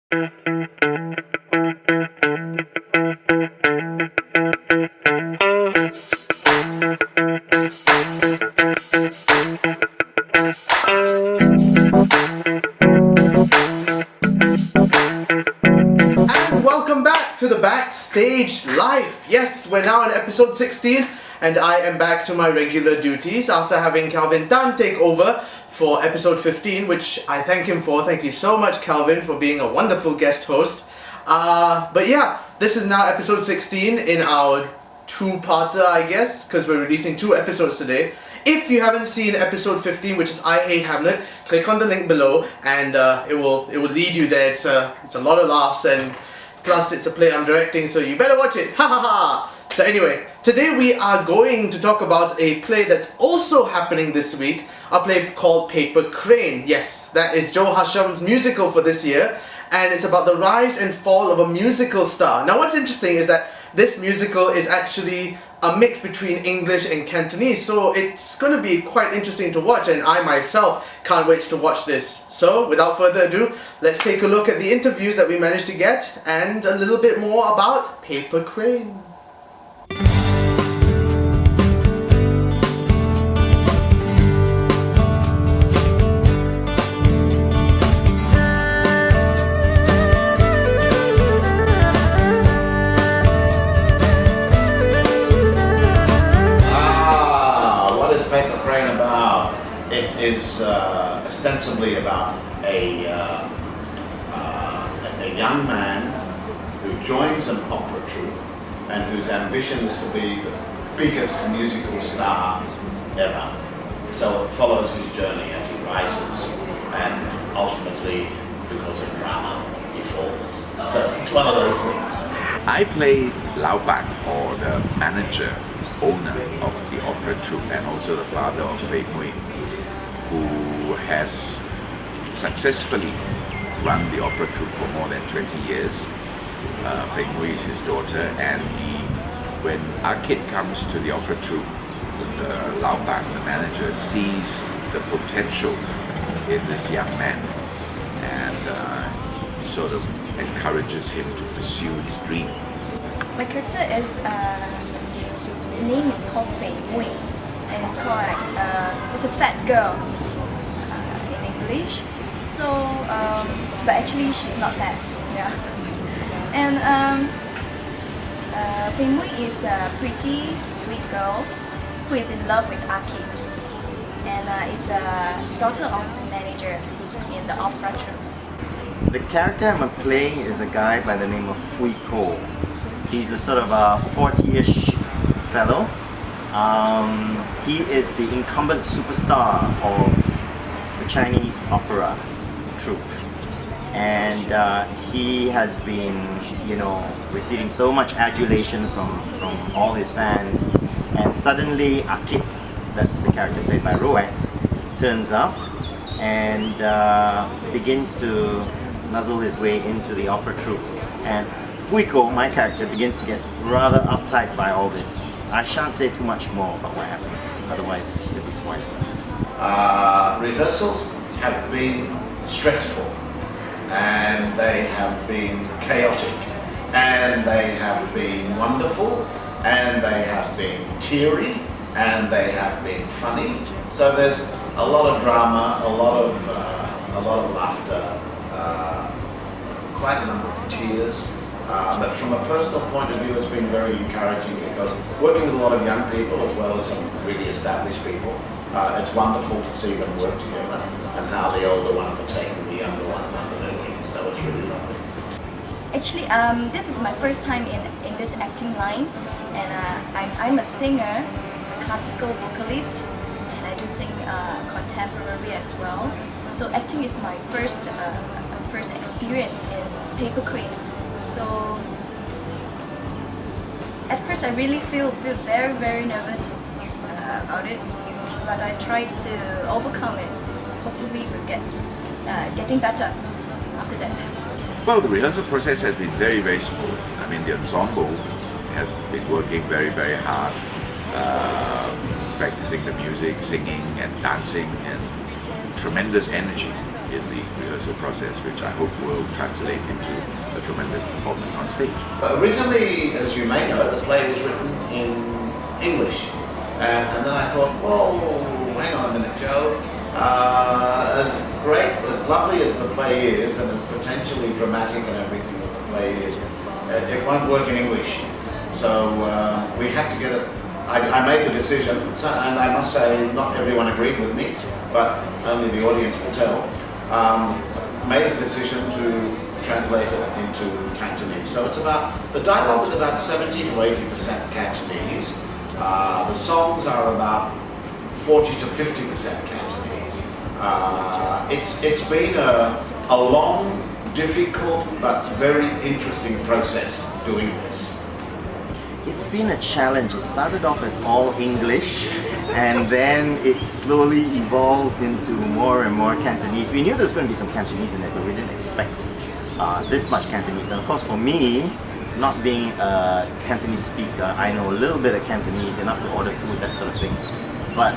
Welcome back to the Backstage Live. Yes, we're now on episode 16 and I am back to my regular duties after having Calvin Tan take over for episode 15, which I thank him for. Thank you so much, Calvin, for being a wonderful guest host. But yeah, this is now episode 16 in our two-parter, I guess, because we're releasing 2 episodes today. If you haven't seen episode 15, which is I Hate Hamlet, click on the link below and it will lead you there. It's a lot of laughs, and plus it's a play I'm directing, so you better watch it. Ha ha ha! So anyway, today we are going to talk about a play that's also happening this week, a play called Paper Crane. Yes, that is Joe Hasham's musical for this year, and it's about the rise and fall of a musical star. Now what's interesting is that this musical is actually a mix between English and Cantonese, so it's going to be quite interesting to watch, and I myself can't wait to watch this. So without further ado, let's take a look at the interviews that we managed to get and a little bit more about Paper Crane. Is ostensibly about a young man who joins an opera troupe and whose ambition is to be the biggest musical star ever. So it follows his journey as he rises, and ultimately, because of drama, he falls. So it's one of those things. I play Lao Ban, or the manager, owner of the opera troupe, and also the father of Fei Mui, who has successfully run the opera troupe for more than 20 years. Fei Mui is his daughter, and when our kid comes to the opera troupe, the Lao Ban, the manager, sees the potential in this young man and sort of encourages him to pursue his dream. My character is, the name is called Fei Mui. And it's called it's a fat girl in English. So, but actually she's not fat. Yeah. And Fei Mui is a pretty, sweet girl who is in love with Akit, and is a daughter of the manager in the opera troupe. The character I'm playing is a guy by the name of Fui Ko. He's a sort of a 40-ish fellow. He is the incumbent superstar of the Chinese opera troupe, and he has been, receiving so much adulation from all his fans, and suddenly Akit, that's the character played by Roax, turns up and begins to nuzzle his way into the opera troupe, and Fuiko, my character, begins to get rather uptight by all this. I shan't say too much more about what happens, otherwise it'll be spoilers. Rehearsals have been stressful, and they have been chaotic, and they have been wonderful, and they have been teary, and they have been funny. So there's a lot of drama, a lot of laughter, quite a number of tears. But from a personal point of view, it's been very encouraging, because working with a lot of young people as well as some really established people, it's wonderful to see them work together and how the older ones are taking the younger ones under their wing. So it's really lovely. Actually, this is my first time in this acting line, and I'm a singer, a classical vocalist, and I do sing contemporary as well. So acting is my first experience in Paper Crane. So at first I really feel very, very nervous about it, but I tried to overcome it. Hopefully we'll getting better after that. Well, the rehearsal process has been very, very smooth. I mean, the ensemble has been working very, very hard, practicing the music, singing and dancing, and tremendous energy. in the rehearsal process, which I hope will translate into a tremendous performance on stage. Originally, as you may know, the play was written in English. And then I thought, whoa, hang on a minute, Joe. As great, as lovely as the play is, and as potentially dramatic and everything that the play is, it won't work in English. So we had to get it. I made the decision, and I must say, not everyone agreed with me, but only the audience will tell. Made the decision to translate it into Cantonese. So it's the dialogue is about 70 to 80% Cantonese. The songs are about 40 to 50% Cantonese. It's been a long, difficult, but very interesting process doing this. It's been a challenge. It started off as all English, and then it slowly evolved into more and more Cantonese. We knew there was going to be some Cantonese in it, but we didn't expect this much Cantonese. And of course, for me, not being a Cantonese speaker, I know a little bit of Cantonese, enough to order food, that sort of thing, but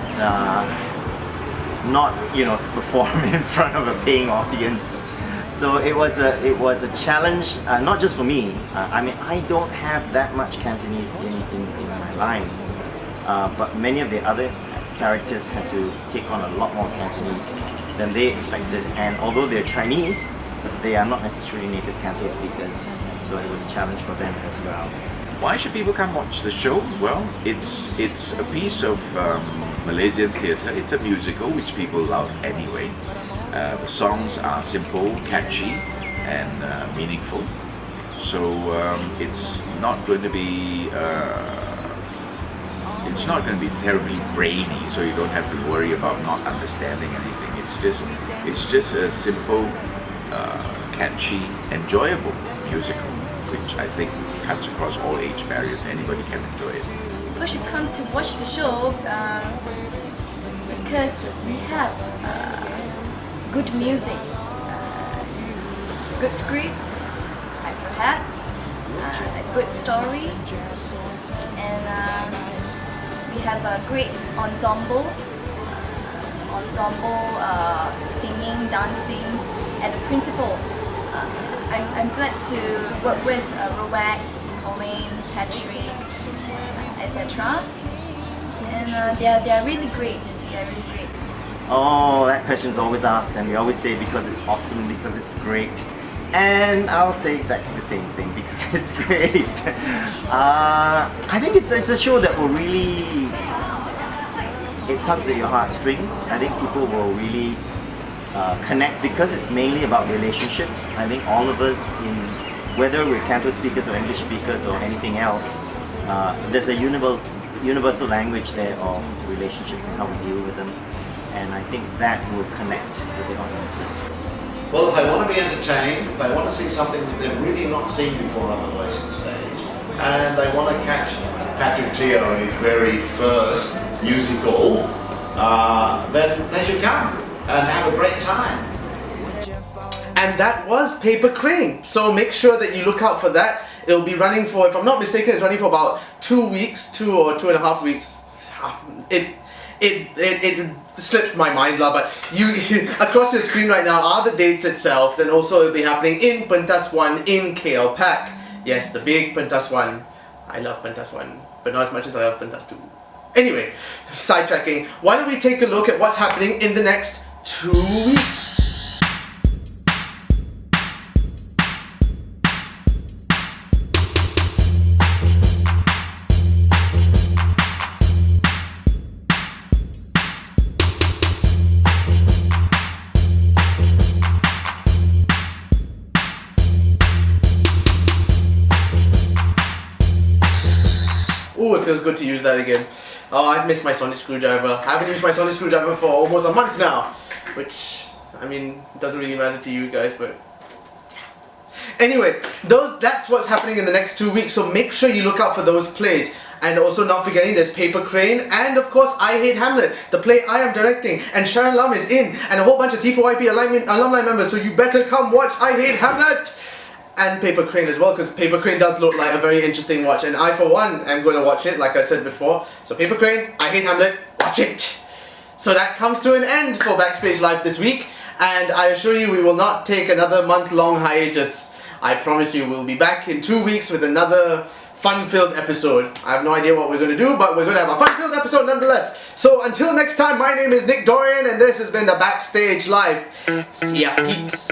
not, to perform in front of a paying audience. So it was a challenge, not just for me. I mean, I don't have that much Cantonese in my lines, but many of the other characters had to take on a lot more Cantonese than they expected. And although they're Chinese, they are not necessarily native Canto speakers, so it was a challenge for them as well. Why should people come watch the show? Well, it's a piece of Malaysian theatre. It's a musical which people love anyway. The songs are simple, catchy, and meaningful. So it's not going to be terribly brainy. So you don't have to worry about not understanding anything. It's just a simple, catchy, enjoyable musical, which I think cuts across all age barriers. Anybody can enjoy it. People should come to watch the show because we have good music, good script, perhaps a good story, and we have a great ensemble, singing, dancing, and the principal. I'm glad to work with Rowax, Colleen, Patrick, etc. And they're really great. They're really great. Oh, that question's always asked, and we always say because it's awesome, because it's great. And I'll say exactly the same thing, because it's great. I think it's a show that will really, it tugs at your heartstrings. I think people will really connect because it's mainly about relationships. I think all of us, whether we're Canto speakers or English speakers or anything else, there's a universal language there of relationships and how we deal with them. And I think that will connect with the audiences. Well, if they want to be entertained, if they want to see something that they've really not seen before on the Malaysian stage, and they want to catch Patrick Teoh in his very first musical, then they should come and have a great time. And that was Paper Crane. So make sure that you look out for that. It'll be running for, if I'm not mistaken, it's running for about 2 weeks, 2 or 2.5 weeks. It slipped my mind, but you across your screen right now are the dates itself. Then also it'll be happening in Pentas 1 in KL Pack. Yes, the big Pentas 1. I love Pentas 1, but not as much as I love Pentas 2. Anyway, sidetracking. Why don't we take a look at what's happening in the next 2 weeks? Ooh, it feels good to use that again. Oh, I've missed my sonic screwdriver. I haven't used my sonic screwdriver for almost a month now. Which, I mean, doesn't really matter to you guys, but yeah. Anyway, that's what's happening in the next 2 weeks, so make sure you look out for those plays. And also not forgetting there's Paper Crane, and of course I Hate Hamlet, the play I am directing, and Sharon Lam is in, and a whole bunch of T4YP alumni members, so you better come watch I Hate Hamlet! And Paper Crane as well, because Paper Crane does look like a very interesting watch, and I for one am going to watch it, like I said before. So Paper Crane, I Hate Hamlet, watch it! So that comes to an end for Backstage Live this week, and I assure you we will not take another month-long hiatus. I promise you we'll be back in 2 weeks with another fun-filled episode. I have no idea what we're going to do, but we're going to have a fun-filled episode nonetheless. So until next time, my name is Nick Dorian, and this has been the Backstage Live. See ya, peeps.